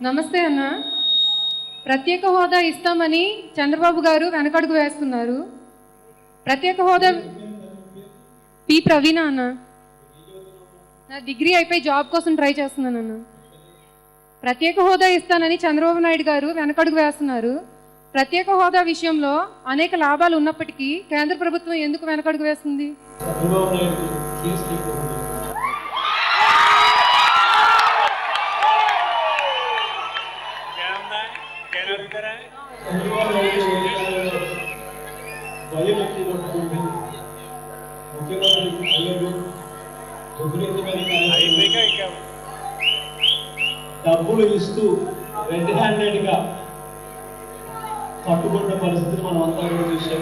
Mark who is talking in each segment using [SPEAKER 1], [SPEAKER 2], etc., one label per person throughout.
[SPEAKER 1] నమస్తే అన్న. ప్రత్యేక హోదా ఇస్తామని చంద్రబాబు గారు వెనకడుగు వేస్తున్నారు. ప్రత్యేక హోదా పి ప్రవీణ అన్న. నా డిగ్రీ అయిపోయి జాబ్ కోసం ట్రై చేస్తున్నాను అన్న. ప్రత్యేక హోదా ఇస్తానని చంద్రబాబు నాయుడు గారు వెనకడుగు వేస్తున్నారు. ప్రత్యేక హోదా విషయంలో అనేక లాభాలు ఉన్నప్పటికీ కేంద్ర ప్రభుత్వం ఎందుకు వెనకడుగు వేస్తుంది?
[SPEAKER 2] డబ్బులు ఇస్తూ రెడ్ హ్యాండెడ్ గా పట్టుకున్న పరిస్థితిని మనం అంతా కూడా చూసాం.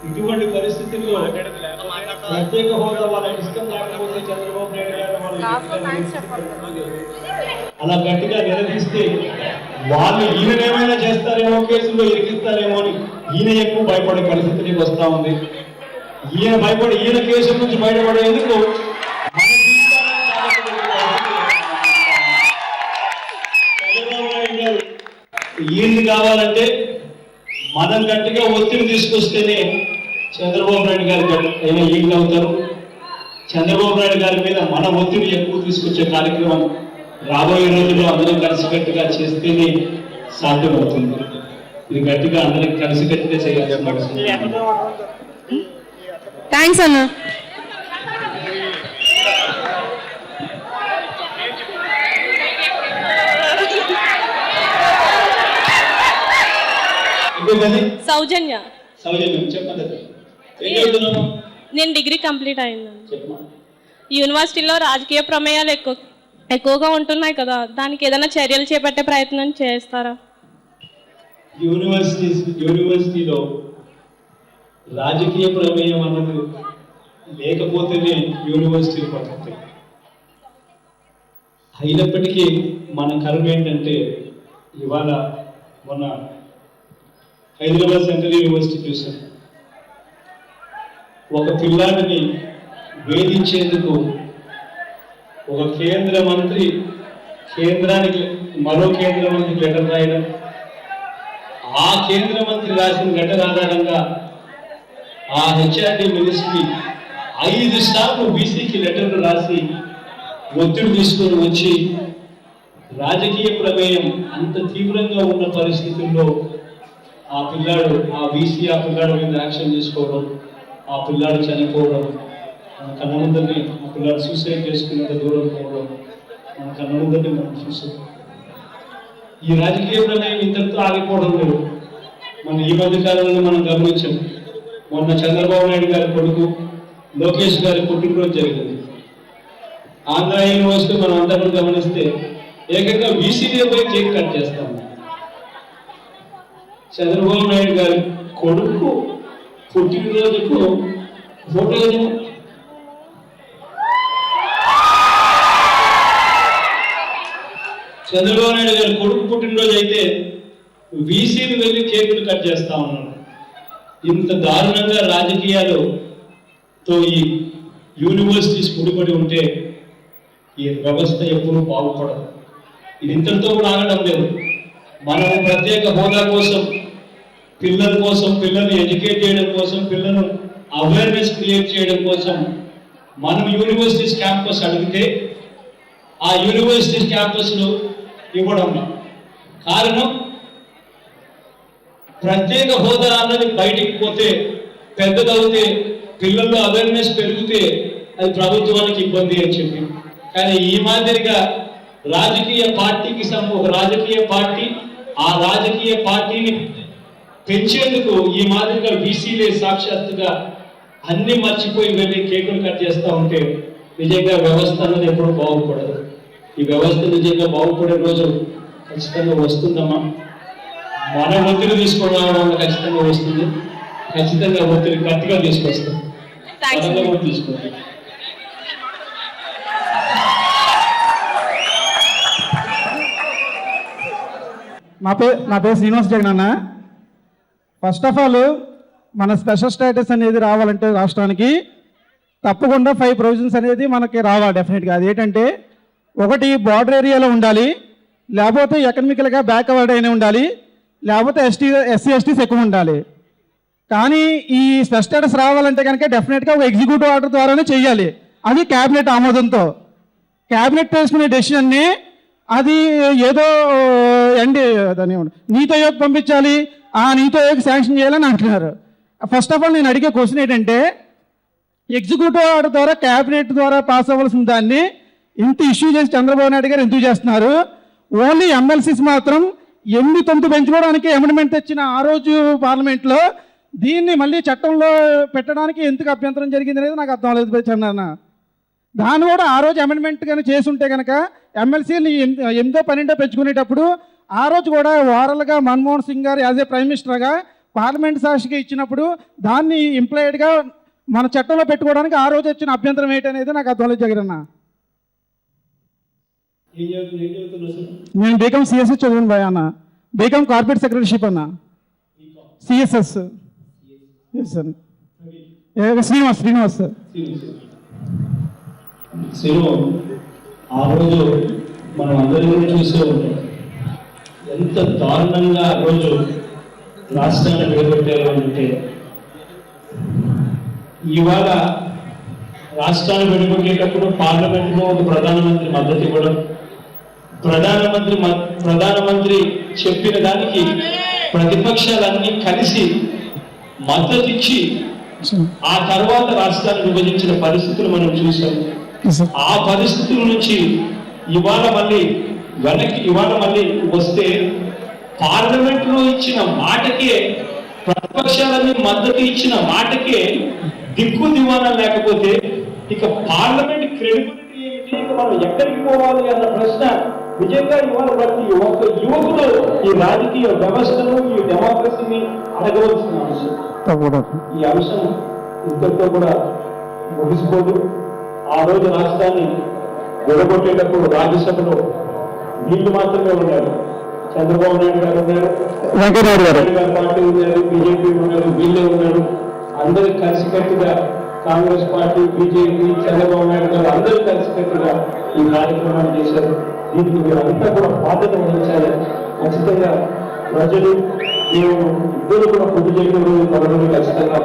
[SPEAKER 2] ఇటువంటి పరిస్థితుల్లో ప్రత్యేక హోదా వాళ్ళకి ఇష్టం లేకపోతే చంద్రబాబు నాయుడు గారు అలా గట్టిగా నిలదీస్తే వాళ్ళు ఈయనేమైనా చేస్తారేమో, కేసుల్లో ఇరికిస్తారేమో అని ఈయన ఎక్కువ భయపడే పరిస్థితికి వస్తా ఉంది. ఈయన భయపడి ఈయన కేసుల నుంచి బయటపడేందుకు ఈయన్ని కావాలంటే మనం గట్టిగా ఒత్తిడి తీసుకొస్తేనే చంద్రబాబు నాయుడు గారు ఈయన అవుతారు. చంద్రబాబు నాయుడు గారి మీద మన ఒత్తిడి ఎక్కువ తీసుకొచ్చే కార్యక్రమం రాబోయే రోజుల్లో అందరం కలిసికట్టుగా చేస్తేనే సాధ్యమవుతుంది. ఇది గట్టిగా అందరం కలిసికట్టుగా చేయాల్సిన.
[SPEAKER 1] థ్యాంక్స్ అన్న.
[SPEAKER 3] సౌజన్య.
[SPEAKER 2] చెప్పండి.
[SPEAKER 3] నేను డిగ్రీ కంప్లీట్ అయిందండి. యూనివర్సిటీలో రాజకీయ ప్రమేయాలు ఎక్కువగా ఉంటున్నాయి కదా, దానికి ఏదైనా చర్యలు చేపట్టే ప్రయత్నం చేస్తారా?
[SPEAKER 2] యూనివర్సిటీలో రాజకీయ ప్రమేయం అన్నది లేకపోతేనే యూనివర్సిటీలు పడుతుంది. అయినప్పటికీ మన కర్మ ఏంటంటే ఇవాళ మొన్న హైదరాబాద్ సెంట్రల్ యూనివర్సిటీ చూసాం. ఒక పిల్లాడిని వేధించేందుకు ఒక కేంద్ర మంత్రి కేంద్రానికి మరో కేంద్ర మంత్రి లెటర్ రాయడం, ఆ కేంద్ర మంత్రి రాసిన లెటర్ ఆధారంగా ఆ హెచ్ఆర్డి మినిస్ట్రీ 5 సార్లు బీసీకి లెటర్లు రాసి ఒత్తిడి తీసుకొని వచ్చి రాజకీయ ప్రమేయం అంత తీవ్రంగా ఉన్న పరిస్థితుల్లో ఆ పిల్లాడు ఆ పిల్లాడు మీద యాక్షన్ తీసుకోవడం, ఆ పిల్లాడు చనిపోవడం, మన కన్న ముందరిని ఆ పిల్లాడు సూసైడ్ చేసుకునేంత దూరం పోవడం మన కన్న ముందరిని మనం చూసాం. ఈ రాజకీయ ప్రమేయం ఇంతటితో ఆగిపోవడం లేదు. మన ఈ మధ్య కాలంలో మనం గమనించాం. మొన్న చంద్రబాబు నాయుడు గారి కొడుకు లోకేష్ గారి పుట్టినరోజు జరిగింది. ఆంధ్ర యూనివర్సిటీ మనం అందరం గమనిస్తే ఏకంగా వీసీడీ పోయి కేక్ కట్ చేస్తాం. చంద్రబాబు నాయుడు గారి కొడుకు పుట్టినరోజుకు ఫోటో చంద్రబాబు నాయుడు గారి కొడుకు పుట్టినరోజు అయితే వీసీని వెళ్ళి కేకులు కట్ చేస్తా ఉన్నాడు. ఇంత దారుణంగా రాజకీయాలతో ఈ యూనివర్సిటీస్ ముడిపడి ఉంటే ఈ వ్యవస్థ ఎప్పుడూ బాగుపడదు. ఇది ఇంతటితో కూడా ఆగడం లేదు. మనం ప్రత్యేక హోదా కోసం, పిల్లల్ని ఎడ్యుకేట్ చేయడం కోసం, పిల్లలు అవేర్నెస్ క్రియేట్ చేయడం కోసం మనం యూనివర్సిటీస్ క్యాంపస్ అడిగితే ఆ యూనివర్సిటీస్ క్యాంపస్లు ఇవ్వడం కారణం ప్రత్యేక హోదా అన్నది బయటికి పోతే పెద్దదవుతే పిల్లల్లో అవేర్నెస్ పెరిగితే అది ప్రభుత్వానికి ఇబ్బంది అని చెప్పి. కానీ ఈ మాదిరిగా రాజకీయ పార్టీకి ఒక రాజకీయ పార్టీ ఆ రాజకీయ పార్టీని పెంచేందుకు ఈ మాదిరిగా బీసీలే సాక్షాత్తుగా అన్ని మర్చిపోయి వెళ్ళి కేకులు కట్ చేస్తూ ఉంటే నిజంగా వ్యవస్థ అన్నది ఎప్పుడు బాగుపడదు. ఈ వ్యవస్థ నిజంగా బాగుపడే రోజు ఖచ్చితంగా వస్తుందమ్మా. మన ఒత్తిడి తీసుకోవడం వల్ల ఖచ్చితంగా వస్తుంది. ఖచ్చితంగా ఒత్తిడి గట్టిగా తీసుకొస్తాం. తీసుకోండి.
[SPEAKER 4] నా పేరు శ్రీనివాస్ జగన్ అన్న. ఫస్ట్ ఆఫ్ ఆల్ మన స్పెషల్ స్టేటస్ అనేది రావాలంటే రాష్ట్రానికి తప్పకుండా 5 ప్రొవిజన్స్ అనేది మనకి రావాలి డెఫినెట్గా. అది ఏంటంటే ఒకటి బార్డర్ ఏరియాలో ఉండాలి, లేకపోతే ఎకనామికల్గా బ్యాక్వర్డ్ అయినా ఉండాలి, లేకపోతే ఎస్సీ ఎస్టీస్ ఎక్కువ ఉండాలి. కానీ ఈ స్పెషల్ స్టేటస్ రావాలంటే కనుక డెఫినెట్గా ఒక ఎగ్జిక్యూటివ్ ఆర్డర్ ద్వారానే చేయాలి, అది క్యాబినెట్ ఆమోదంతో. క్యాబినెట్ తీసుకునే డెసిషన్ని అది ఏదో దాన్ని నీతి ఆయోగ్ పంపించాలి, ఆ నీతి ఆయోగ్ శాంక్షన్ చేయాలని అంటున్నారు. ఫస్ట్ ఆఫ్ ఆల్ నేను అడిగే క్వశ్చన్ ఏంటంటే, ఎగ్జిక్యూటివ్ ఆర్డర్ ద్వారా క్యాబినెట్ ద్వారా పాస్ అవ్వాల్సిన దాన్ని ఇంత ఇష్యూ చేసి చంద్రబాబు నాయుడు గారు ఎందుకు చేస్తున్నారు? ఓన్లీ ఎమ్మెల్సీస్ మాత్రం 8-9 పెంచుకోవడానికి అమెండ్మెంట్ తెచ్చిన ఆ రోజు పార్లమెంట్లో దీన్ని మళ్ళీ చట్టంలో పెట్టడానికి ఎందుకు అభ్యంతరం జరిగింది అనేది నాకు అర్థం లేదు చంద్రన్న. దాన్ని కూడా ఆ రోజు అమెండ్మెంట్ కానీ చేసి ఉంటే కనుక ఎమ్మెల్సీని 8-12 పెంచుకునేటప్పుడు ఆ రోజు కూడా ఓవరాల్గా మన్మోహన్ సింగ్ గారు యాజ్ ఏ ప్రైమ్ మినిస్టర్గా పార్లమెంట్ సాక్షిగా ఇచ్చినప్పుడు దాన్ని ఇంప్లాయిడ్గా మన చట్టంలో పెట్టుకోవడానికి ఆ రోజు వచ్చిన అభ్యంతరం ఏంటనేది నాకు అర్థం లేదు జగన్ అన్న. నేను బీకామ్ సిఎస్ఎస్ చదివాను భయ అన్న, బీకామ్ కార్పొరేట్ సెక్రటరీషిప్ అన్న, సిఎస్ఎస్. Sir Srinivas sir.
[SPEAKER 2] ఆ రోజు మనం అందరినీ చూసే ఉంటాం ఎంత దారుణంగా ఆ రోజు రాష్ట్రాన్ని విడగొట్టారు అంటే. ఇవాళ రాష్ట్రాన్ని విడగొట్టేటప్పుడు పార్లమెంట్లో ఒక ప్రధానమంత్రి మద్దతు ఇవ్వడం, ప్రధానమంత్రి చెప్పిన దానికి ప్రతిపక్షాలన్నీ కలిసి మద్దతు ఇచ్చి ఆ తర్వాత రాష్ట్రాన్ని విభజించిన పరిస్థితులు మనం చూసాం. ఆ పరిస్థితుల నుంచి ఇవాళ మళ్ళీ వస్తే పార్లమెంట్ లో ఇచ్చిన మాటకే, ప్రతిపక్షాలన్నీ మద్దతు ఇచ్చిన మాటకే దిక్కు దివానా లేకపోతే ఇక పార్లమెంట్ క్రెడిబిలిటీ ఏమిటి, ఇక మనం ఎక్కడికి పోవాలి అన్న ప్రశ్న నిజంగా ఇవాళ ప్రతి ఒక్క యువకులు ఈ రాజకీయ వ్యవస్థను, ఈ డెమోక్రసీని అడగవలసిన అంశం. ఈ అంశం ఇంతటితో కూడా ముగిసిపోదు. ఆ రోజు రాష్ట్రాన్ని విడగొట్టేటప్పుడు రాజ్యసభలో వీళ్ళు మాత్రమే ఉన్నారు, చంద్రబాబు నాయుడు గారు ఉన్నారు, వెంకయ్యనాయుడు గారు పార్టీ ఉన్నారు, బీజేపీ ఉన్నారు, వీళ్ళే ఉన్నారు. అందరూ కలిసికట్టుగా కాంగ్రెస్ పార్టీ, బీజేపీ, చంద్రబాబు నాయుడు గారు అందరూ కలిసికట్టుగా ఈ కార్యక్రమాన్ని చేశారు. దీనికి మీరంతా కూడా బాధ్యత వహించాలి. ఖచ్చితంగా ప్రజలు మేము ఇద్దరు కూడా పొద్దు చేయడం త్వరలో ఖచ్చితంగా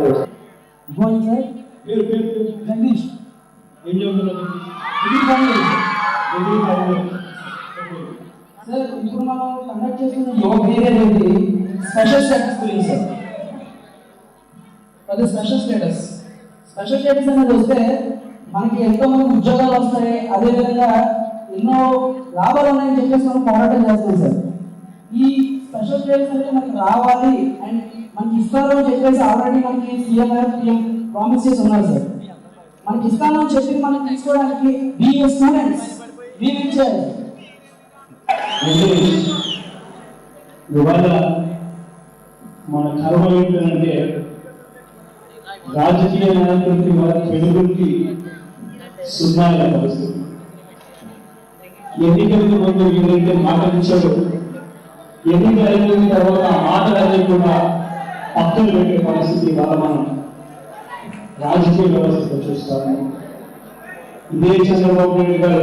[SPEAKER 2] చేస్తాం. ఏం చదువుతున్నారు
[SPEAKER 5] సార్? ఇప్పుడు మనం కండక్ట్ చేస్తున్న యువ వేరే అనేది స్పెషల్ స్టేటస్ గురించి సార్. అది స్పెషల్ స్టేటస్ అనేది వస్తే మనకి ఎంతో మంది ఉద్యోగాలు వస్తాయి, అదేవిధంగా ఎన్నో లాభాలు ఉన్నాయని చెప్పేసి మనం పోరాటం చేస్తాం సార్. ఈ స్పెషల్ స్టేటస్ అనేది మనకి రావాలి అండ్ మనకి ఇస్తారు అని చెప్పేసి ఆల్రెడీ మనకి సీఎం ప్రామిస్ చేసి ఉన్నారు సార్. మనకి ఇస్తాను అని చెప్పి మనం తీసుకోవడానికి స్టూడెంట్స్ చేయాలి.
[SPEAKER 2] ఇవాళ మన కర్మ ఏంటంటే రాజకీయ నాయకులకి వాళ్ళ పెనుగురికి సున్నాల పరిస్థితి. ఎన్నికలకు ముందు ఏదైతే మాటలు ఇచ్చాడో ఎన్నికలు అయిపోయిన తర్వాత ఆ మాటలన్నీ కూడా పక్కన పెట్టే పరిస్థితి ఇవాళ మనం రాజకీయ వ్యవస్థలో చూస్తాము. ఇదే చంద్రబాబు నాయుడు గారు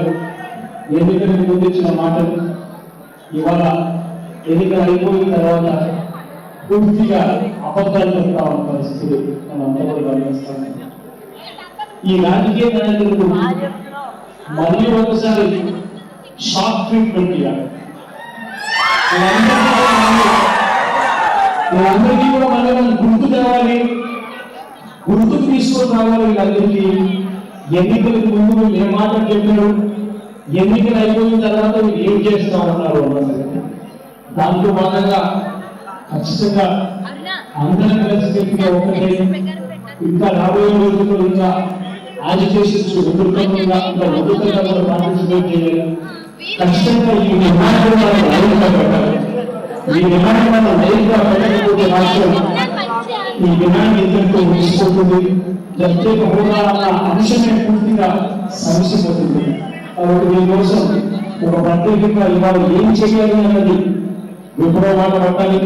[SPEAKER 2] ఎన్నికలకు ముందు ఇచ్చిన మాటలు ఇవాళ ఎన్నికలు అయిపోయిన తర్వాత పూర్తిగా అబద్ధాలు చెప్తా ఉన్న పరిస్థితులు మనం అంతా కూడా గమనిస్తాము. ఈ రాజకీయ నాయకులకు మళ్ళీ ఒకసారి షాక్ ట్రీట్మెంట్ ఇవ్వాలి. వీళ్ళందరికీ కూడా మళ్ళీ గుర్తు తేవాలి, గుర్తుకు తీసుకొని రావాలి. వీళ్ళందరికీ ఎన్నికలకు ముందు ఏ మాట చెప్పారు, ఎన్నికలు అయిపోయిన తర్వాత ఏం చేస్తా ఉన్నారు అన్నది. దాంట్లో భాగంగా ఖచ్చితంగా అందరం కలిసి ఒకటే ఇంకా రాబోయే రోజుల్లో ఇంకా యాజిటేషన్స్ ఉధృతంగా కూడా పార్టిసిపేట్ చేయాలి. ఖచ్చితంగా ఈ డిమాండ్ మనం లైవ్గా పెట్టాలి. ఈ డిమాండ్ మనం లైవ్గా పెట్టకపోతే రాష్ట్రం ఈ డిమాండ్ ఇద్దరితో ముగిసిపోతుంది. ప్రత్యేక హోదా అన్న అంశమే పూర్తిగా సమస్యపోతుంది. కాబట్టి దీనికోసం ఒక ప్రత్యేకంగా ఇవాళ ఏం చేయాలి అన్నది విప్లవాలు పట్టాలి.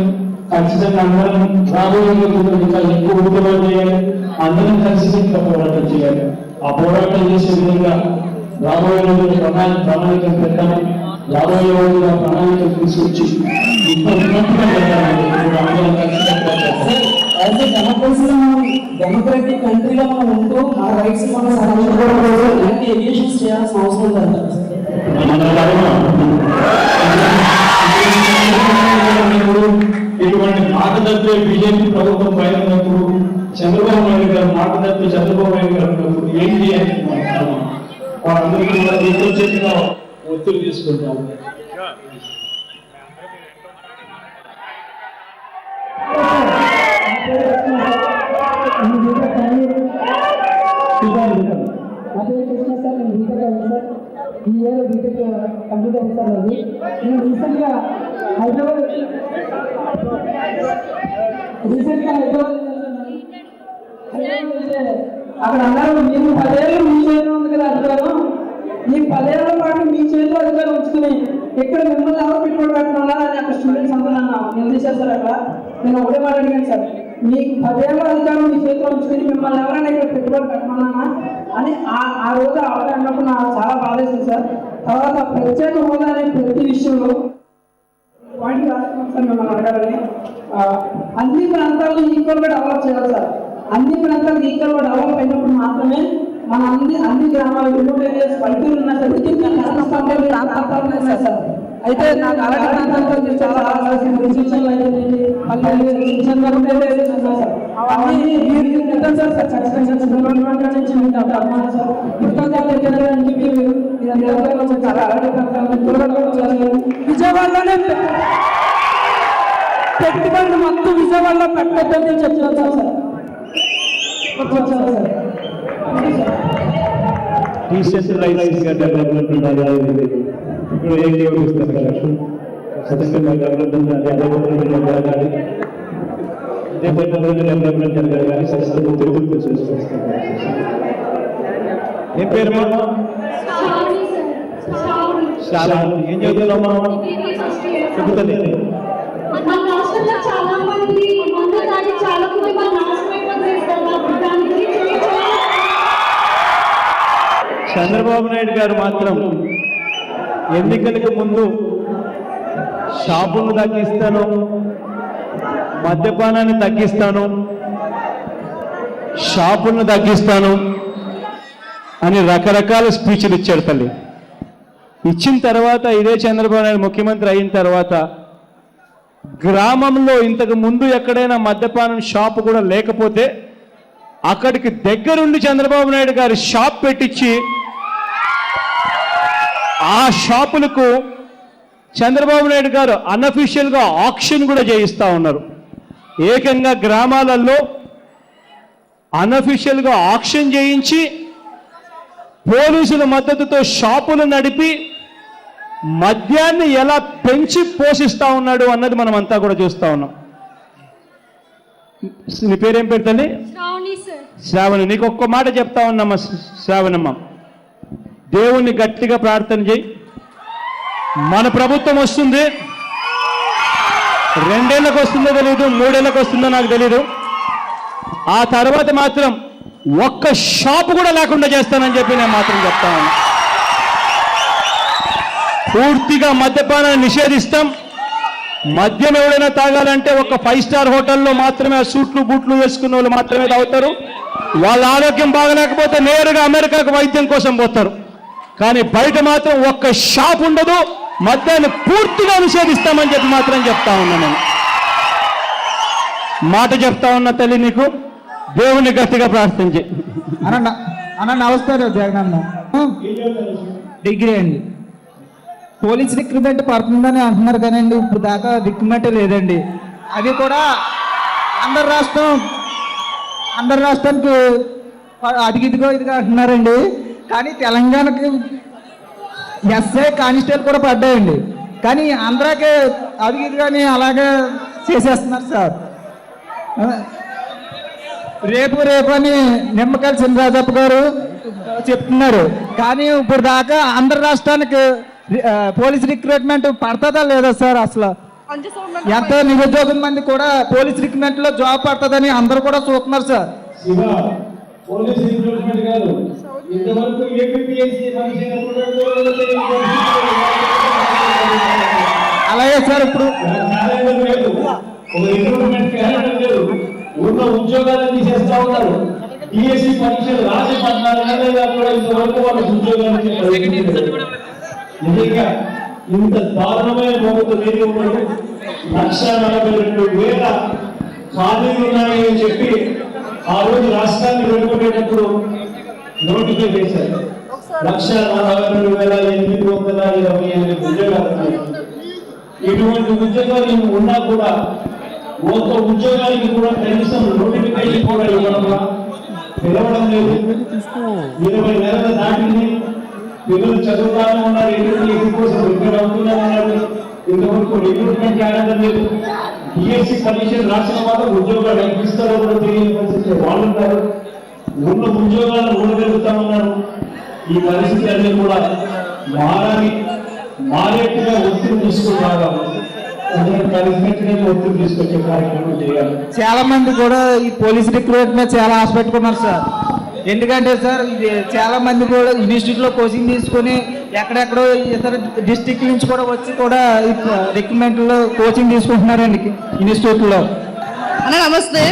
[SPEAKER 2] ఖచ్చితంగా అందరం రాబోయే రోజుల్లో ఇంకా ఎక్కువ ఉద్యమాలు చేయాలి. అందరం కలిసి ఇంకా పోరాటం చేయాలి. ఆ పోరాటం చేసే విధంగా రాబోయే రోజుల్లో ప్రణాళికలు పెట్టాము, రాబోయే రోజుల్లో ప్రణాళికలు తీసుకొచ్చి ఉన్నట్టుగా పెట్టాము. అందరం కలిసికట్టుగా చేస్తాం.
[SPEAKER 5] యాజ్ ఏ డెమోక్రసీలో మనం డెమోక్రటిక్ కంట్రీలో మనం ఉంటూ మన రైట్స్ మనం సాధించుకోవడం కోసం ఇలాంటి ఎవియేషన్స్ చేయాల్సిన అవసరం లేదు.
[SPEAKER 2] ఇటువంటి మాట తప్పే బీజేపీ ప్రభుత్వం పైన ఉన్నప్పుడు, చంద్రబాబు నాయుడు గారు మాట తప్పి చంద్రబాబు నాయుడు గారు ఉన్నప్పుడు ఏం చేయాలి వాళ్ళందరికీ కూడా తీసుకొచ్చేట్టుగా ఒత్తిడి తీసుకుంటాము.
[SPEAKER 5] ఈ ఇయర్ బీటెక్ కంప్లీట్ అయింది సార్. అది నేను రీసెంట్గా హైదరాబాద్ అక్కడ అన్నారు, మీరు 10 ఏళ్ళు మీ చేతిలో ఉంది కదా అధికారం, ఈ 10 ఏళ్ల పాటు మీ చేతిలో అధికారం ఉంచుకుని ఇక్కడ మిమ్మల్ని ఎవరు పెట్టుబడి పెట్టమన్నా అని అక్కడ స్టూడెంట్స్ అందరూ నిలదీశారు సార్. అక్కడ నేను ఒకటే మాట అడిగాను సార్, మీకు 10 ఏళ్ళ అధికారం మీ చేతిలో ఉంచుకుని మిమ్మల్ని ఎవరైనా ఇక్కడ పెట్టుబడి పెట్టమన్నా అని ఆ రోజు ఆవిడ అన్నప్పుడు నాకు చాలా బాధేసింది సార్. తర్వాత ప్రత్యేక హోదా అనే ప్రతి విషయంలో పాయింట్ రాసుకున్నాం సార్ మిమ్మల్ని అడగాలని. అన్ని ప్రాంతాలను ఈక్వల్గా డెవలప్ చేయాలి సార్. అన్ని ప్రాంతాలు ఈక్వల్గా డెవలప్ అయినప్పుడు మాత్రమే మన అన్ని గ్రామాలు, రిమోట్ ఏరియాస్, పల్లెటూరు ఉన్న సార్ ప్రాంతాలు ఉన్నాయి సార్. అయితే నాకు అలాంటి ప్రాంతాలతో చాలా రిస్ట్రిక్షన్లు అయితే అవన్నీ సార్ ఖచ్చితంగా విజయవాడలోనే పెట్టుబడులు మొత్తం విజయవాడలో పెట్టొద్దని చెప్తున్నాను సార్.
[SPEAKER 2] డీసెంట్రలైజ్ గా డెవలప్మెంట్ ఉండాలి. ఇప్పుడు ఏం డెవలప్మెంట్ జరగాలి, డెవలప్మెంట్ జరగాలి కానీ సరిసరి తిరుగుతూ చేసుకొస్తాం. ఏం పేరు చాలా ఏం చదువుతున్నామా చెబుతుంది.
[SPEAKER 6] మన రాష్ట్రంలో చాలా మంది మందు తాగి చాలా కుటుంబాలు నాశనం అయిపోతాయి.
[SPEAKER 2] చంద్రబాబు నాయుడు గారు మాత్రం ఎన్నికలకు ముందు షాపులను తగ్గిస్తాను, మద్యపానాన్ని తగ్గిస్తాను, షాపులను తగ్గిస్తాను అని రకరకాల స్పీచ్లు ఇచ్చాడు తల్లి. ఇచ్చిన తర్వాత ఇదే చంద్రబాబు నాయుడు ముఖ్యమంత్రి అయిన తర్వాత గ్రామంలో ఇంతకు ముందు ఎక్కడైనా మద్యపానం షాపు కూడా లేకపోతే అక్కడికి దగ్గరుండి చంద్రబాబు నాయుడు గారు షాప్ పెట్టించి ఆ షాపులకు చంద్రబాబు నాయుడు గారు అన్అఫీషియల్గా ఆక్షన్ కూడా చేయిస్తూ ఉన్నారు. ఏకంగా గ్రామాలలో అన్అఫీషియల్గా ఆక్షన్ చేయించి పోలీసుల మద్దతుతో షాపులు నడిపి మద్యాన్ని ఎలా పెంచి పోషిస్తా ఉన్నాడు అన్నది మనం అంతా కూడా చూస్తా ఉన్నాం. నీ పేరేం పెడతాండి? శ్రావణి. నీకు ఒక్క మాట చెప్తా ఉన్నామ్మా శ్రావణమ్మ, దేవుణ్ణి గట్టిగా ప్రార్థన చేయి. మన ప్రభుత్వం వస్తుంది, 2 ఏళ్ళకు వస్తుందో తెలీదు, 3 ఏళ్ళకు వస్తుందో నాకు తెలీదు. ఆ తర్వాత మాత్రం ఒక్క షాపు కూడా లేకుండా చేస్తానని చెప్పి నేను మాత్రం చెప్తా ఉన్నా. పూర్తిగా మద్యపానాన్ని నిషేధిస్తాం. మద్యం ఎవరైనా తాగాలంటే ఒక 5 స్టార్ హోటల్లో మాత్రమే ఆ సూట్లు బూట్లు వేసుకున్న వాళ్ళు మాత్రమే తాగుతారు. వాళ్ళ ఆరోగ్యం బాగలేకపోతే నేరుగా అమెరికాకు వైద్యం కోసం పోతారు. కానీ బయట మాత్రం ఒక్క షాప్ ఉండదు. మద్యాన్ని పూర్తిగా నిషేధిస్తామని చెప్పి మాత్రం చెప్తా ఉన్నా. నేను మాట చెప్తా ఉన్నా తల్లి, నీకు దేవుని గట్టిగా ప్రార్థించి.
[SPEAKER 4] అన్న నమస్కారం జగనన్న. డిగ్రీ అండి. పోలీస్ రిక్రూట్మెంట్ పడుతుందని అంటున్నారు కానండి ఇప్పుడు దాకా రిక్రూట్మెంట్ లేదండి. అది కూడా అందరు రాష్ట్రానికి అదిగిదిగో ఇదిగా అంటున్నారండి. కానీ తెలంగాణకి ఎస్ఐ కానిస్టేబుల్ కూడా పడ్డాయండి. కానీ ఆంధ్రాకి అదిగిదిగాని అలాగే చేసేస్తున్నారు సార్. రేపు అని నిమ్మకాయల చినరాజప్ప గారు చెప్తున్నారు. కానీ ఇప్పుడు దాకా ఆంధ్ర రాష్ట్రానికి పోలీస్ రిక్రూట్మెంట్ పడుతుందా లేదా సార్? అసలు ఎంతో నిరుద్యోగం మంది కూడా పోలీస్ రిక్రూట్మెంట్ లో జాబ్ పడుతుందని అందరూ కూడా చూస్తున్నారు సార్.
[SPEAKER 2] పోలీస్ రిక్రూట్మెంట్ కాదు, ఇంతవరకు ఏపీఎస్సీ పరీక్ష
[SPEAKER 4] అలాగే సార్ ఇప్పుడు
[SPEAKER 2] క్యాలెండర్ లేదు, ఒక రిక్రూట్మెంట్ క్యాలెండర్ లేదు, ఉన్న ఉద్యోగాలు తీసేస్తా ఉన్నారు. డిఎస్సి పరీక్షలు రాసి 14 నెలలుగా కూడా ఇంతవరకు వాళ్ళకి ఉద్యోగాలు నిజంగా ఇంత దారుణమైన ప్రభుత్వం ఏది ఉండదు. 1,42,000 ఖాళీలు ఉన్నాయని చెప్పి ఆ రోజు రాష్ట్రాన్ని వెళ్ళుకునేటప్పుడు నోటిఫై చేశారు. 1,42,828 ఉద్యోగాలు ఉన్నాయి. ఇటువంటి ఉద్యోగాలు ఉన్నా కూడా ఒక్క ఉద్యోగానికి కూడా కనీసం నోటిఫికేషన్ కూడా పిలవడం లేదు. 20 నెలల దాటింది, పిల్లలు చదువుతానే ఉన్నారు, ఏపీఎస్సీ కోసం ప్రిపేర్ అవుతూనే ఉన్నారు. ఇంతవరకు రిక్రూట్మెంట్ క్యాలెండర్ లేదు. డిఎస్సి పరీక్షలు రాసిన వాళ్ళు ఉద్యోగాలు ఇస్తారో కూడా తెలియని పరిస్థితి వాళ్ళు ఉన్నారు. ఉన్న ఉద్యోగాలు ఊడగలుగుతా ఉన్నారు. ఈ పరిస్థితి అన్ని కూడా మారేట్టుగా ఒత్తిడి తీసుకుని రావాలి. కలిసినట్టుగా ఒత్తిడి తీసుకొచ్చే కార్యక్రమం చేయాలి.
[SPEAKER 4] చాలా మంది కూడా ఈ పోలీస్ రిక్రూట్మెంట్ మీద చాలా ఆశ పెట్టుకున్నారు సార్. ఎందుకంటే సార్ ఇది చాలా మంది కూడా ఇన్స్టిట్యూట్లో కోచింగ్ తీసుకొని ఎక్కడెక్కడో ఇతర డిస్టిక్ నుంచి కూడా వచ్చి కూడా రిక్రూట్మెంట్లో కోచింగ్ తీసుకుంటున్నారండి ఇన్స్టిట్యూట్లో.
[SPEAKER 7] అన్న నమస్తే,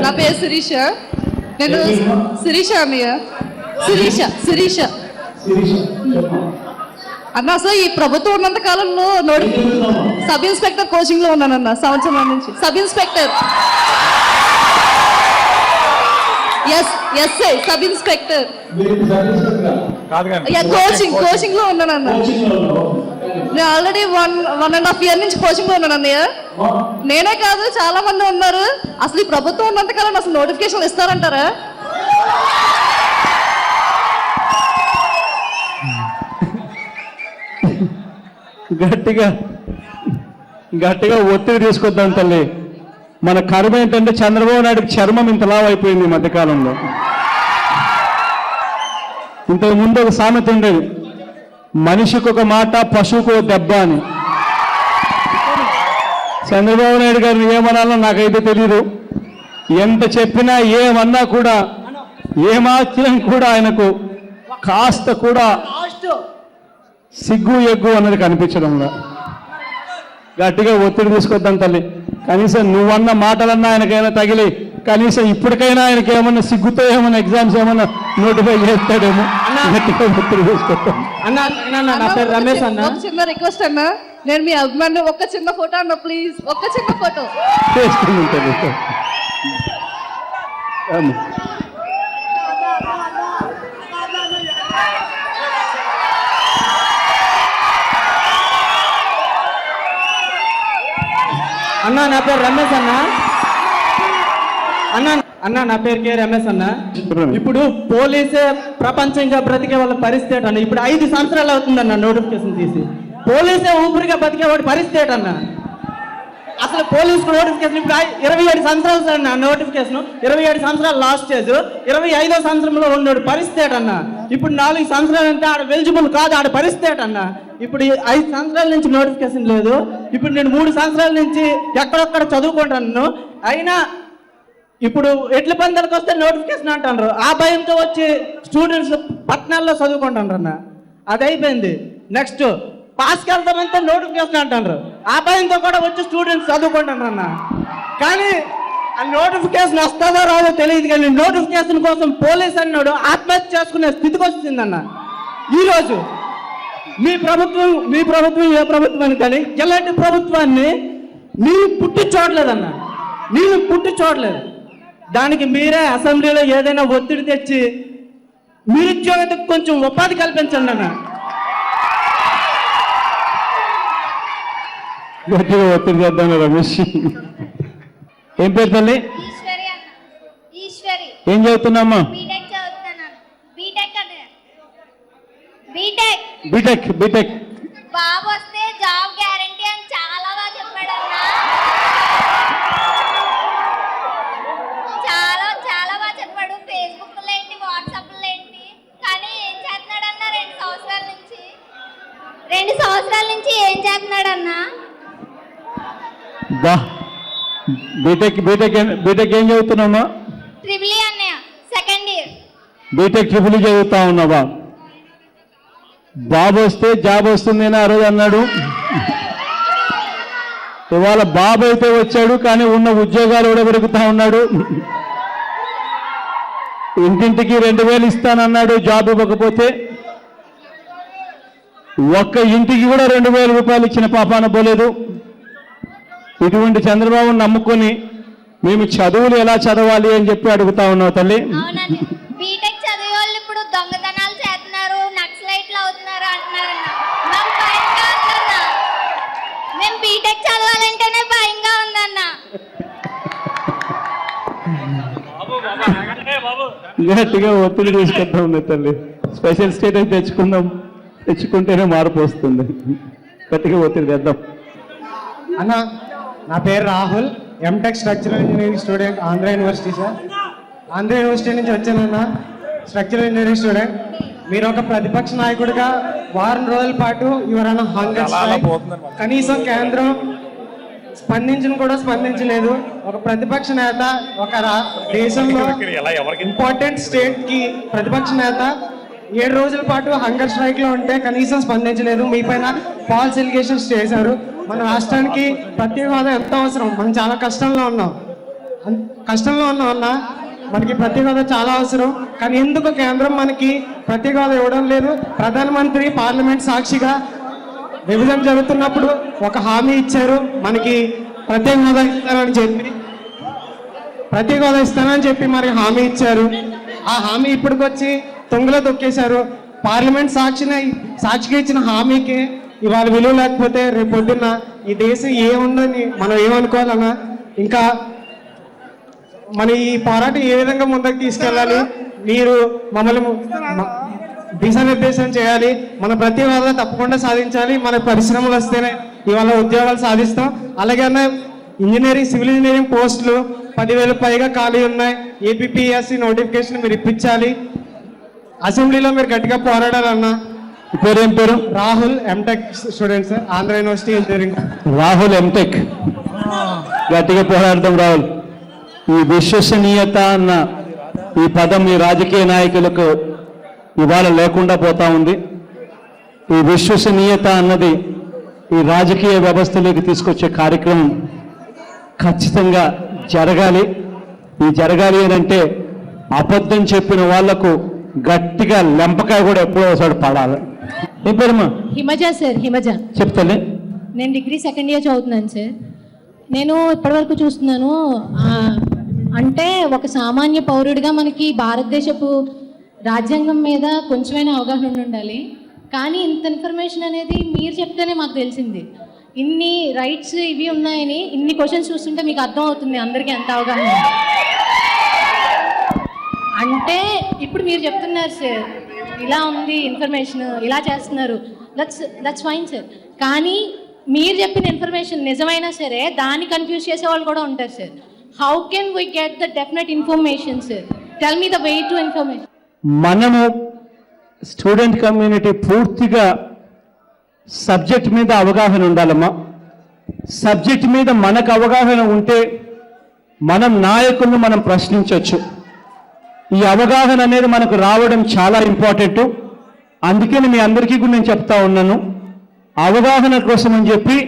[SPEAKER 7] నా పేరు శిరీష. నేను శిరీష అన్నయ్య, శిరీష అన్న. అసలు ఈ ప్రభుత్వం ఉన్నంత కాలంలో సబ్ ఇన్స్పెక్టర్ కోచింగ్ లో ఉన్నానన్న, సంవత్సరం నుంచి sub inspector. SI sub inspector coaching లో ఉన్నానన్న. నేను ఆల్రెడీ 1.5 year నుంచి కోచింగ్ లో ఉన్నాను అన్నయ్య. నేనే కాదు చాలా మంది ఉన్నారు. అసలు ఈ ప్రభుత్వం ఉన్నంత కాలం అసలు నోటిఫికేషన్ ఇస్తారంటారా?
[SPEAKER 4] గట్టిగా ఒత్తిడి తీసుకొద్దాం తల్లి. మన కర్మ ఏంటంటే చంద్రబాబు నాయుడుకి చర్మం ఇంత లావు అయిపోయింది ఈ మధ్యకాలంలో. ఇంతకు ముందు ఒక సామెత ఉండేది, మనిషికి ఒక మాట పశువుకు ఒక దెబ్బ అని. చంద్రబాబు నాయుడు గారిని ఏమనాలో నాకైతే తెలియదు. ఎంత చెప్పినా ఏమన్నా కూడా ఏమాత్రం కూడా ఆయనకు కాస్త కూడా సిగ్గు ఎగ్గు అన్నది కనిపించడంలో. గట్టిగా ఒత్తిడి తీసుకొద్దాం తల్లి. కనీసం నువ్వన్న మాటలన్నా ఆయనకైనా తగిలి కనీసం ఇప్పటికైనా ఆయనకి ఏమన్నా సిగ్గుతో ఏమన్నా ఎగ్జామ్స్ ఏమన్నా నోటిఫై చేస్తాడేమో. గట్టిగా ఒత్తిడి తీసుకొద్దాం.
[SPEAKER 7] రమేష్ అన్న, చిన్న రిక్వెస్ట్ అన్న, నేను మీ అభిమాని, ఒక్క చిన్న ఫోటో అన్న ప్లీజ్, ఒక్క చిన్న ఫోటో
[SPEAKER 4] చేసుకుని ఉంటుంది.
[SPEAKER 5] అన్న నా పేరు రమేష్ అన్న. అన్న నా పేరు కే రమేష్ అన్న. ఇప్పుడు పోలీసే ప్రపంచంగా బ్రతికే వాళ్ళ పరిస్థితి అన్న. ఇప్పుడు 5 సంవత్సరాలు అవుతుందన్న నోటిఫికేషన్ తీసి. పోలీసే ఊపిరిగా బతికేవాడి పరిస్థితి అన్న. అసలు పోలీసు నోటిఫికేషన్ ఇప్పుడు 27 సంవత్సరాలు సార్ అన్న నోటిఫికేషన్. 27 సంవత్సరాలు లాస్ట్ స్టేజ్, 25వ సంవత్సరంలో ఉన్నాడు పరిస్థితి అన్న. ఇప్పుడు 4 సంవత్సరాలు అంటే ఆడ ఎలిజిబుల్ కాదు, ఆడ పరిస్థితి అన్న. ఇప్పుడు 5 సంవత్సరాల నుంచి నోటిఫికేషన్ లేదు. ఇప్పుడు నేను 3 సంవత్సరాల నుంచి ఎక్కడొక్కడ చదువుకుంటాను. అయినా ఇప్పుడు ఎడ్ల పందాలకు వస్తే నోటిఫికేషన్ అంటారు. ఆ భయంతో వచ్చి స్టూడెంట్స్ పట్టణాల్లో చదువుకుంటారు అన్న. అది అయిపోయింది. నెక్స్ట్ పాస్కి వెళ్తామంటే నోటిఫికేషన్ అంటారు. ఆ భయంతో కూడా వచ్చి స్టూడెంట్స్ చదువుకుంటారు అన్న. కానీ ఆ నోటిఫికేషన్ వస్తుందో రాదో తెలియదు, కానీ నోటిఫికేషన్ కోసం పోలీస్ అన్నాడు ఆత్మహత్య చేసుకునే స్థితికి వచ్చిందన్న. ఈరోజు మీ ప్రభుత్వం ఏ ప్రభుత్వం అని, కానీ ఇలాంటి ప్రభుత్వాన్ని నేను పుట్టించోట్లేదన్న, నేను పుట్టించోట్లేదు. దానికి మీరే అసెంబ్లీలో ఏదైనా ఒత్తిడి తెచ్చి నిరుద్యోగతకు కొంచెం ఉపాధి కల్పించండి అన్న.
[SPEAKER 4] గట్టిగా ఒత్తిడి చేద్దాం రమేష్. ఏం పేరు తల్లి?
[SPEAKER 8] ఈశ్వరి.
[SPEAKER 4] ఏం చదువుతున్నామ్మా?
[SPEAKER 8] బీటెక్ చదువుతున్నాను.
[SPEAKER 4] బీటెక్.
[SPEAKER 8] బాబు వస్తే జాబ్ గ్యారంటీ అని చాలా బాగా చెప్పాడన్నా. చాలా బాగా చెప్పాడు. ఫేస్బుక్ లో ఏంటి, వాట్సాప్ లో ఏంటి, కానీ ఏం చేస్తున్నాడన్నా 2 సంవత్సరాల నుంచి ఏం చేస్తున్నాడన్నా?
[SPEAKER 4] బీటెక్ ఏం చదువుతున్నామా?
[SPEAKER 8] ట్రిపుల్ ఈ అన్నయ్య, సెకండ్ ఇయర్.
[SPEAKER 2] బీటెక్ ట్రిపుల్ చదువుతా ఉన్నావా? బాబు వస్తే జాబ్ వస్తుందని ఆ రోజు అన్నాడు. ఇవాళ బాబు అయితే వచ్చాడు, కానీ ఉన్న ఉద్యోగాలు కూడా పెరుగుతా ఉన్నాడు. ఇంటింటికి 2000 ఇస్తానన్నాడు, జాబ్ ఇవ్వకపోతే. ఒక్క ఇంటికి కూడా 2000 రూపాయలు ఇచ్చిన పాపాన పోలేదు. ఇటువంటి చంద్రబాబును నమ్ముకొని మేము చదువులు ఎలా చదవాలి అని చెప్పి అడుగుతా ఉన్నావు తల్లి.
[SPEAKER 8] అవునండి, బీటెక్ చదివే వాళ్ళు ఇప్పుడు దొంగతనాలు చేస్తున్నారు, నక్సలైట్లు అవుతున్నారు అంటున్నారన్న. మాకు భయంగా ఉందన్న. మేము బీటెక్ చదవాలంటేనే భయంగా ఉందన్న.
[SPEAKER 2] గట్టిగా ఒత్తిడి తీసుకుంటా ఉంది తల్లి. స్పెషల్ స్టేటస్ తెచ్చుకుంటేనే మార్పు వస్తుంది. గట్టిగా ఒత్తిడి తెద్దాం.
[SPEAKER 9] అన్న, నా పేరు Rahul, MTech structural engineering student, Andhra university sir. Andhra university నుంచి వచ్చానన్న, స్ట్రక్చరల్ ఇంజనీరింగ్ స్టూడెంట్. మీరు ఒక ప్రతిపక్ష నాయకుడిగా వారం రోజుల పాటు ఎవరైనా హంగర్ స్ట్రైక్, కనీసం కేంద్రం స్పందించలేదు. ఒక ప్రతిపక్ష నేత ఒక దేశంలో ఇంపార్టెంట్ స్టేట్ కి ప్రతిపక్ష నేత 7 రోజుల పాటు హంగర్ స్ట్రైక్ లో ఉంటే కనీసం స్పందించలేదు. మీ పైన ఫాల్స్ ఎలిగేషన్స్ చేశారు. మన రాష్ట్రానికి ప్రత్యేక హోదా ఎంత అవసరం? మనం చాలా కష్టంలో ఉన్నాం అన్న. మనకి ప్రత్యేక హోదా చాలా అవసరం, కానీ ఎందుకు కేంద్రం మనకి ప్రత్యేక హోదా ఇవ్వడం లేదు? ప్రధానమంత్రి పార్లమెంట్ సాక్షిగా విభజన జరుగుతున్నప్పుడు ఒక హామీ ఇచ్చారు, మనకి ప్రత్యేక హోదా ఇస్తానని చెప్పి మరి హామీ ఇచ్చారు. ఆ హామీ ఇప్పటికొచ్చి తొంగలో తొక్కేశారు. పార్లమెంట్ సాక్షిగా ఇచ్చిన హామీకి ఇవాళ విలువ లేకపోతే రేపు పొద్దున్న ఈ దేశం ఏముందని మనం ఏమనుకోవాలన్నా? ఇంకా మన ఈ పోరాటం ఏ విధంగా ముందుకు తీసుకెళ్ళాలి? మీరు మమ్మల్ని దిశానిర్దేశం చేయాలి. మన ప్రతి హోదా తప్పకుండా సాధించాలి. మన పరిశ్రమలు వస్తేనే ఇవాళ ఉద్యోగాలు సాధిస్తాం. అలాగే ఇంజనీరింగ్, సివిల్ ఇంజనీరింగ్ పోస్టులు 10,000 పైగా ఖాళీ ఉన్నాయి. ఏపీపీఎస్సీ నోటిఫికేషన్ మీరు ఇప్పించాలి. అసెంబ్లీలో మీరు గట్టిగా పోరాడాలన్నా.
[SPEAKER 2] పేరేం పేరు?
[SPEAKER 9] Rahul, MTech student sir, Andhra university engineering.
[SPEAKER 2] Rahul MTech. గట్టిగా పోరాడదాం రాహుల్. ఈ విశ్వసనీయత అన్న ఈ పదం ఈ రాజకీయ నాయకులకు ఇవాళ లేకుండా పోతా ఉంది. ఈ విశ్వసనీయత అన్నది ఈ రాజకీయ వ్యవస్థలోకి తీసుకొచ్చే కార్యక్రమం ఖచ్చితంగా జరగాలి. ఈ జరగాలి అని అంటే అబద్ధం చెప్పిన వాళ్లకు గట్టిగా లెంపకాయ కూడా ఎప్పుడో ఒకసారి పడాలి. ఏం పేరమ్మా?
[SPEAKER 10] హిమజ సార్, హిమజ.
[SPEAKER 2] చెప్తాలే.
[SPEAKER 10] నేను డిగ్రీ 2nd ఇయర్ చదువుతున్నాను సార్. నేను ఇప్పటివరకు చూస్తున్నాను, అంటే ఒక సామాన్య పౌరుడిగా మనకి భారతదేశపు రాజ్యాంగం మీద కొంచెమైనా అవగాహన ఉండాలి. కానీ ఇంత ఇన్ఫర్మేషన్ అనేది మీరు చెప్తేనే మాకు తెలిసింది. ఇన్ని రైట్స్ ఇవి ఉన్నాయని ఇన్ని క్వశ్చన్స్ చూస్తుంటే మీకు అర్థం అవుతుంది అందరికీ ఎంత అవగాహన. అంటే ఇప్పుడు మీరు చెప్తున్నారు సార్, ఇలా ఉంది ఇన్ఫర్మేషన్, ఇలా చేస్తున్నారు, దట్స్ ఫైన్ సార్. కానీ మీరు చెప్పిన ఇన్ఫర్మేషన్ నిజమైనా సరే దాన్ని కన్ఫ్యూజ్ చేసే వాళ్ళు కూడా ఉంటారు sir. How can we get the definite information sir? Tell me the way to information.
[SPEAKER 2] మనము స్టూడెంట్ కమ్యూనిటీ పూర్తిగా సబ్జెక్ట్ మీద అవగాహన ఉండాలమ్మా. సబ్జెక్ట్ మీద మనకు అవగాహన ఉంటే మనం నాయకులను మనం ప్రశ్నించవచ్చు. ఈ అవగాహన అనేది మనకు రావడం చాలా ఇంపార్టెంట్. అందుకని మీ అందరికీ కూడా నేను చెప్తా ఉన్నాను, అవగాహన కోసం అని చెప్పి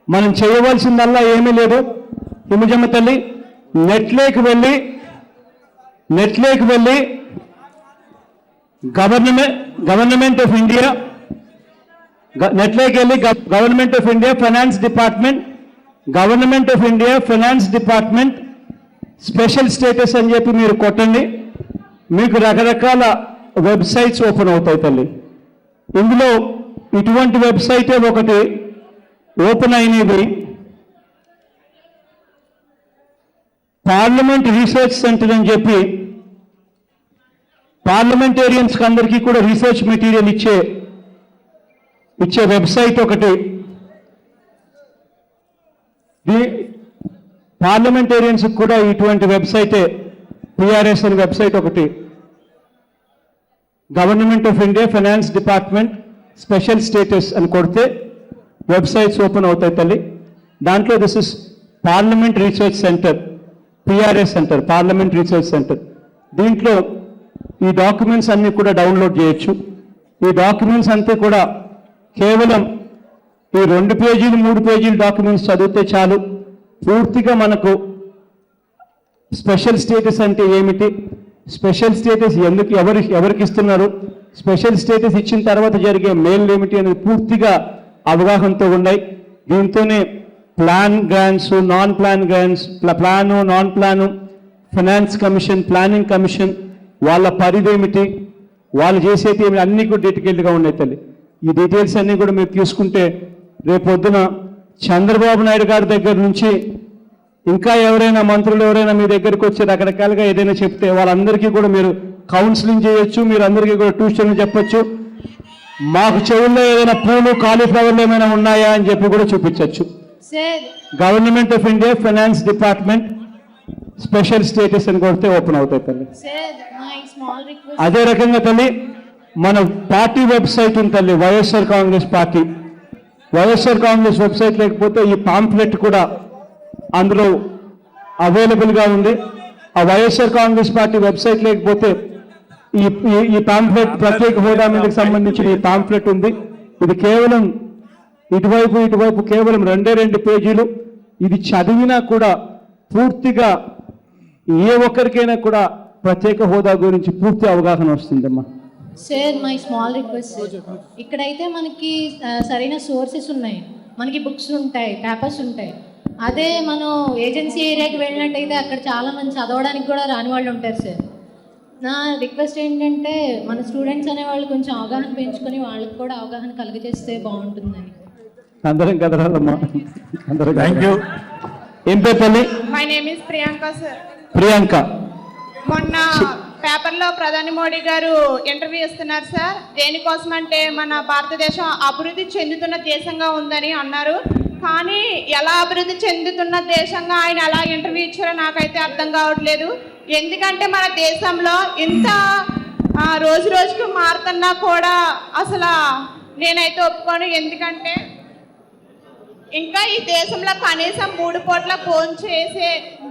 [SPEAKER 2] మనం చేయవలసిందల్లా ఏమీ లేదు. హిమజమ్మ తల్లి నెట్లోకి వెళ్ళి గవర్నమెంట్ ఆఫ్ ఇండియా నెట్లోకి వెళ్ళి government of India finance department special status అని చెప్పి మీరు కొట్టండి. మీకు రకరకాల వెబ్సైట్స్ ఓపెన్ అవుతాయి తల్లి. ఇందులో ఇటువంటి వెబ్సైటే ఒకటి ఓపెన్ అయినది, పార్లమెంట్ రీసెర్చ్ సెంటర్ అని చెప్పి పార్లమెంటేరియన్స్కి అందరికీ కూడా రీసెర్చ్ మెటీరియల్ ఇచ్చే వెబ్సైట్ ఒకటి. పార్లమెంటేరియన్స్కి కూడా ఇటువంటి వెబ్సైటే పిఆర్ఎస్ అనే వెబ్సైట్ ఒకటి. Government of India finance department special status అని కొడితే వెబ్సైట్స్ ఓపెన్ అవుతాయి తల్లి. దాంట్లో this is parliament research centre, PRS centre, parliament research centre. దీంట్లో
[SPEAKER 11] ఈ డాక్యుమెంట్స్ అన్నీ కూడా డౌన్లోడ్ చేయొచ్చు. ఈ డాక్యుమెంట్స్ అంతా కూడా కేవలం ఈ 2 పేజీలు 3 పేజీలు డాక్యుమెంట్స్ చదివితే చాలు. పూర్తిగా మనకు స్పెషల్ స్టేటస్ అంటే ఏమిటి, స్పెషల్ స్టేటస్ ఎందుకు ఎవరికి ఇస్తున్నారు, స్పెషల్ స్టేటస్ ఇచ్చిన తర్వాత జరిగే మేలు ఏమిటి అనేది పూర్తిగా అవగాహనతో ఉన్నాయి. దీంతోనే plan grants, non plan grants, plan non plan, finance commission, planning commission, వాళ్ళ పరిధి ఏమిటి, వాళ్ళు చేసేది ఏమిటి అన్నీ కూడా డీటెయిల్డ్గా ఉన్నాయి తల్లి. ఈ డీటెయిల్స్ అన్నీ కూడా మీరు తీసుకుంటే రేపొద్దున చంద్రబాబు నాయుడు గారి దగ్గర నుంచి ఇంకా ఎవరైనా మంత్రులు ఎవరైనా మీ దగ్గరికి వచ్చి రకరకాలుగా ఏదైనా చెప్తే వాళ్ళందరికీ కూడా మీరు కౌన్సిలింగ్ చేయొచ్చు, మీరు అందరికీ కూడా ట్యూషన్లు చెప్పొచ్చు. మాకు చెవుల్లో ఏదైనా పూలు కాలీఫ్లవర్లు ఏమైనా ఉన్నాయా అని చెప్పి కూడా చూపించవచ్చు. Government of India finance department special status అని కొడితే ఓపెన్ అవుతాయి తల్లి. అదే రకంగా తల్లి మన పార్టీ వెబ్సైట్ ఉంది తల్లి, వైఎస్ఆర్ కాంగ్రెస్ పార్టీ. వైఎస్ఆర్ కాంగ్రెస్ వెబ్సైట్ లేకపోతే ఈ పాంప్లెట్ కూడా అందులో అవైలబుల్గా ఉంది. ఆ వైఎస్ఆర్ కాంగ్రెస్ పార్టీ వెబ్సైట్ లేకపోతే ఈ పాంప్లెట్ ప్రత్యేక హోదా మీదకి సంబంధించిన ఈ పాంప్లెట్ ఉంది. ఇది కేవలం ఇటువైపు కేవలం 2 పేజీలు. ఇది చదివినా కూడా పూర్తిగా ఏ ఒక్కరికైనా కూడా ప్రత్యేక హోదా గురించి పూర్తి అవగాహన వస్తుందమ్మా.
[SPEAKER 10] Sir my small request sir, ఇక్కడైతే మనకి సరైన సోర్సెస్ ఉన్నాయి, మనకి బుక్స్ ఉంటాయి, పేపర్స్ ఉంటాయి. అదే మనం ఏజెన్సీ ఏరియాకి వెళ్ళినట్టయితే అక్కడ చాలా మంది చదవడానికి కూడా రాని వాళ్ళు ఉంటారు సార్. నా రిక్వెస్ట్ ఏంటంటే మన స్టూడెంట్స్ అనేవాళ్ళు కొంచెం అవగాహన పెంచుకొని వాళ్ళకి కూడా అవగాహన కలుగజేస్తే బాగుంటుందని.
[SPEAKER 11] అందరం కదరాలమ్మా, అందరం. Thank you. ఏం పేరు తల్లి?
[SPEAKER 12] My name is Priyanka sir.
[SPEAKER 11] Priyanka,
[SPEAKER 12] మొన్న పేపర్లో ప్రధాని మోడీ గారు ఇంటర్వ్యూ ఇస్తున్నారు సార్. దేనికోసం అంటే మన భారతదేశం అభివృద్ధి చెందుతున్న దేశంగా ఉందని అన్నారు. కానీ ఎలా అభివృద్ధి చెందుతున్న దేశంగా ఆయన ఎలా ఇంటర్వ్యూ ఇచ్చారో నాకైతే అర్థం కావట్లేదు. ఎందుకంటే మన దేశంలో ఇంత రోజు రోజుకు మారుతున్నా కూడా అసలు నేనైతే ఒప్పుకోను. ఎందుకంటే ఇంకా ఈ దేశంలో కనీసం 3 పూట్ల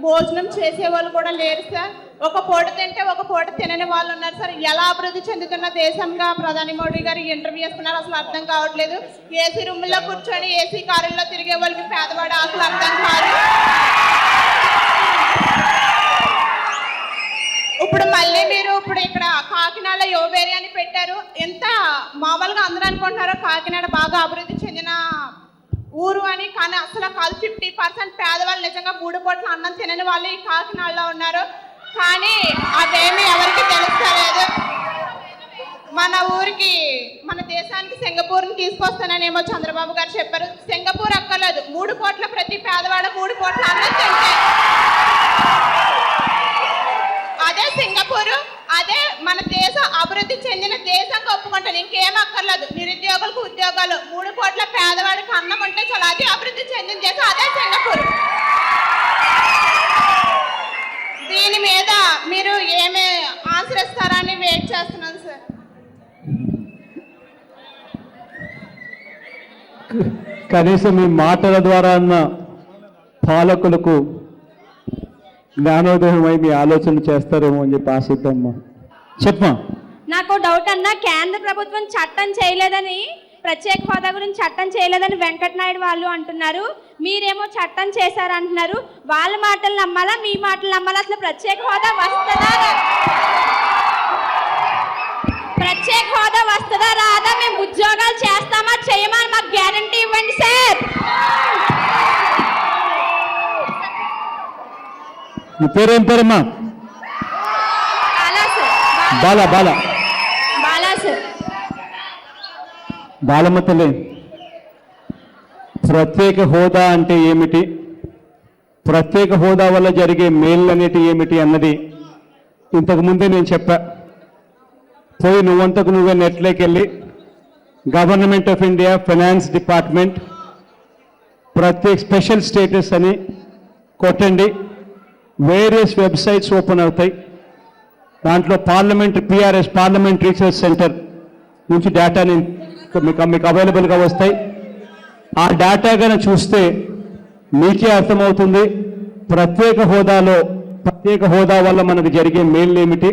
[SPEAKER 12] భోజనం చేసే వాళ్ళు కూడా లేరు సార్. ఒక పూట తింటే ఒక పూట తినని వాళ్ళు ఉన్నారు సార్. ఎలా అభివృద్ధి చెందుతున్న దేశంగా ప్రధాని మోడీ గారు ఇంటర్వ్యూ ఇస్తున్నారు అసలు అర్థం కావట్లేదు. ఏసీ రూముల్లో కూర్చొని ఏసీ కారుల్లో తిరిగే వాళ్ళకి పేదవాడు అసలు అర్థం కాదు. ఇప్పుడు మళ్ళీ మీరు ఇక్కడ కాకినాడలో యువబేరి అని పెట్టారు. ఎంత మామూలుగా అందరూ అనుకుంటున్నారో కాకినాడ బాగా అభివృద్ధి చెందిన ఊరు అని, కానీ అసలు కాదు. 50% పేదవాళ్ళు నిజంగా 3 పూట్ల అన్నం తినని వాళ్ళు ఈ కాకినాడలో ఉన్నారు. కానీ అదేమి ఎవరికి తెలుస్తలేదు. మన ఊరికి మన దేశానికి సింగపూర్ని తీసుకొస్తాననేమో చంద్రబాబు గారు చెప్పారు. సింగపూర్ అక్కర్లేదు, 3 పూట్ల ప్రతి పేదవాడు 3 పూట్ల అన్నం తింటే అదే సింగపూరు, అదే మన దేశం అభివృద్ధి చెందిన దేశంగా ఒప్పుకుంటాను. ఇంకేం అక్కర్లేదు. నిరుద్యోగులకు ఉద్యోగాలు, 3 పూట్ల పేదవాడికి అన్నం ఉంటే చాలా, అది అభివృద్ధి చెందిన దేశం, అదే సింగపూర్. దీని మీద మీరు ఏమి ఆన్సర్ ఇస్తారని వెయిట్ చేస్తున్నాను సార్.
[SPEAKER 11] కనీసం మీ మాటల ద్వారా అన్న పాలకులకు జ్ఞానోదయమై మీ ఆలోచన చేస్తారేమో అని చెప్పి ఆశిద్దామ్మా. చెప్పమా.
[SPEAKER 3] నాకు డౌట్ అన్న, కేంద్ర ప్రభుత్వం చట్టం చేయలేదని, ప్రత్యేక హోదా గురించి చట్టం చేయలేదని వెంకటనాయుడు వాళ్ళు అంటున్నారు. మీరేమో చట్టం చేశారంటున్నారు. వాళ్ళ మాటలు నమ్మాలా మీ మాటలు నమ్మాలా? అసలు ప్రత్యేక హోదా వస్తుందా రాదా? మేము ఉద్యోగాలు చేస్తామా చేయమా అని మాకు గ్యారంటీ ఇవ్వండి సార్.
[SPEAKER 11] మీ పేరేం పేరమ్మా? బాలా
[SPEAKER 3] సార్.
[SPEAKER 11] బాలమ్మ తల్లి, ప్రత్యేక హోదా అంటే ఏమిటి, ప్రత్యేక హోదా వల్ల జరిగే మేళ్ళు అనేటి ఏమిటి అన్నది ఇంతకుముందే నేను చెప్పా. పోయి నువ్వంతకు నువ్వే నెట్లోకి వెళ్ళి government of India finance department ప్రత్యేక స్పెషల్ స్టేటస్ అని కొట్టండి. వేరియస్ వెబ్సైట్స్ ఓపెన్ అవుతాయి. దాంట్లో పిఆర్ఎస్ పార్లమెంట్ రీసెర్చ్ సెంటర్ నుంచి డేటాని మీకు అవైలబుల్గా వస్తాయి. ఆ డేటా కనుక చూస్తే మీకే అర్థమవుతుంది ప్రత్యేక హోదా వల్ల మనకు జరిగే మేళ్ళు ఏమిటి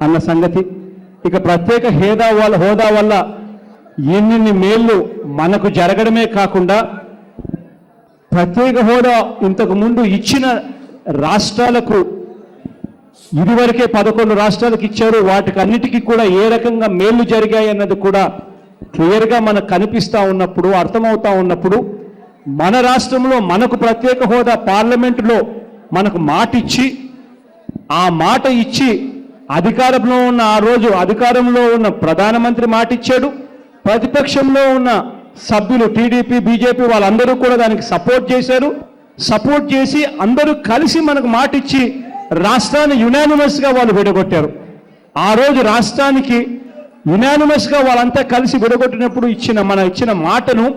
[SPEAKER 11] అన్న సంగతి. ఇక ప్రత్యేక హోదా వల్ల ఎన్ని మేళ్ళు మనకు జరగడమే కాకుండా ప్రత్యేక హోదా ఇంతకు ముందు ఇచ్చిన రాష్ట్రాలకు ఇదివరకే 11 రాష్ట్రాలకు ఇచ్చారు. వాటికి అన్నిటికీ కూడా ఏ రకంగా మేళ్లు జరిగాయి అన్నది కూడా క్లియర్గా మనకు కనిపిస్తూ ఉన్నప్పుడు, అర్థమవుతా ఉన్నప్పుడు, మన రాష్ట్రంలో మనకు ప్రత్యేక హోదా పార్లమెంటులో మనకు మాట ఇచ్చి, ఆ మాట ఇచ్చి అధికారంలో ఉన్న ఆ రోజు అధికారంలో ఉన్న ప్రధానమంత్రి మాట ఇచ్చాడు. ప్రతిపక్షంలో ఉన్న సభ్యులు టీడీపీ, బీజేపీ వాళ్ళందరూ కూడా దానికి సపోర్ట్ చేశారు. సపోర్ట్ చేసి అందరూ కలిసి మనకు మాట ఇచ్చి రాష్ట్రాన్ని యునానిమస్గా వాళ్ళు విడగొట్టారు. ఆ రోజు రాష్ట్రానికి యునానిమస్గా వాళ్ళంతా కలిసి విడగొట్టినప్పుడు ఇచ్చిన మాటను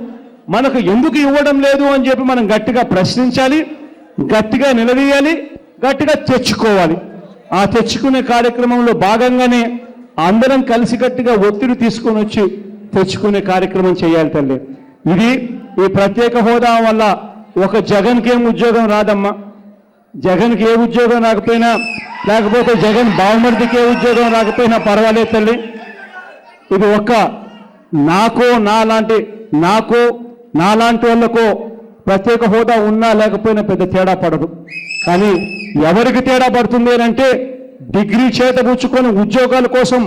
[SPEAKER 11] మనకు ఎందుకు ఇవ్వడం లేదు అని చెప్పి మనం గట్టిగా ప్రశ్నించాలి, గట్టిగా నిలదీయాలి, గట్టిగా తెచ్చుకోవాలి. ఆ తెచ్చుకునే కార్యక్రమంలో భాగంగానే అందరం కలిసికట్టుగా ఒత్తిడి తీసుకొని వచ్చి తెచ్చుకునే కార్యక్రమం చేయాలి తల్లి. ఇది ఈ ప్రత్యేక హోదా వల్ల ఒక జగన్కి ఏం ఉద్యోగం రాదమ్మా, జగన్కి ఏ ఉద్యోగం రాకపోయినా, లేకపోతే జగన్ బావమర్దికి ఏ ఉద్యోగం రాకపోయినా పర్వాలేదు తల్లి. ఇది ఒక్క నాకో నాలాంటి వాళ్ళకో ప్రత్యేక హోదా ఉన్నా లేకపోయినా పెద్ద తేడా పడదు. కానీ ఎవరికి తేడా పడుతుంది అంటే డిగ్రీ చేత పుచ్చుకొని ఉద్యోగాల కోసం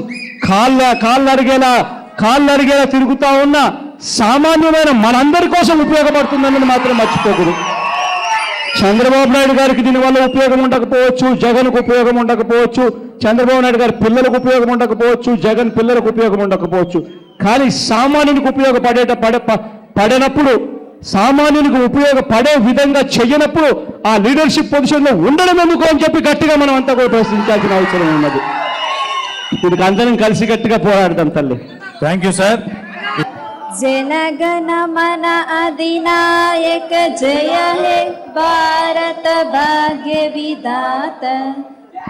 [SPEAKER 11] కాళ్ళు అరిగేలా తిరుగుతా ఉన్న సామాన్యమైన మనందరి కోసం ఉపయోగపడుతుందని మాత్రం మర్చిపోకూడదు. చంద్రబాబు నాయుడు గారికి దీనివల్ల ఉపయోగం ఉండకపోవచ్చు, జగన్కు ఉపయోగం ఉండకపోవచ్చు, చంద్రబాబు నాయుడు గారి పిల్లలకు ఉపయోగం ఉండకపోవచ్చు, జగన్ పిల్లలకు ఉపయోగం ఉండకపోవచ్చు. కానీ సామాన్యునికి పడినప్పుడు, సామాన్యునికి ఉపయోగపడే విధంగా చెయ్యనప్పుడు ఆ లీడర్షిప్ పొజిషన్లో ఉండడం ఎందుకు అని చెప్పి గట్టిగా మనం అంతా కూడా ప్రశ్నించాల్సిన అవసరం ఉన్నది. ఇది అందరం కలిసి గట్టిగా పోరాడదాం తల్లి.
[SPEAKER 13] Thank you sir.
[SPEAKER 3] जनगण मन अधिनायक जय हे भारत भाग्य विधाता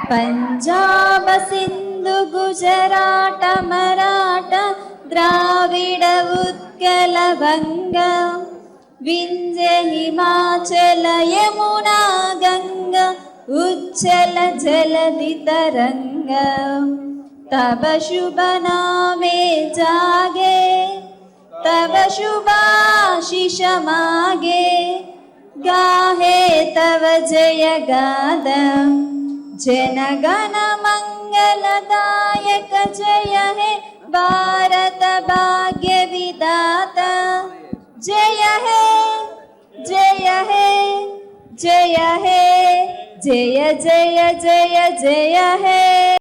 [SPEAKER 3] पंजाब सिंधु गुजरात मराठा द्राविड उत्कल बंगा विंध्य हिमाचल यमुना गंगा उच्चल जलधि तरंगा तब शुभ नामे जागे तब शुभाशिष मागे गाहे तव जय गाद जनगण मंगलदायक जय हे भारत भाग्य विधाता जय हे जय हे जय हे जय जय जय जय हे।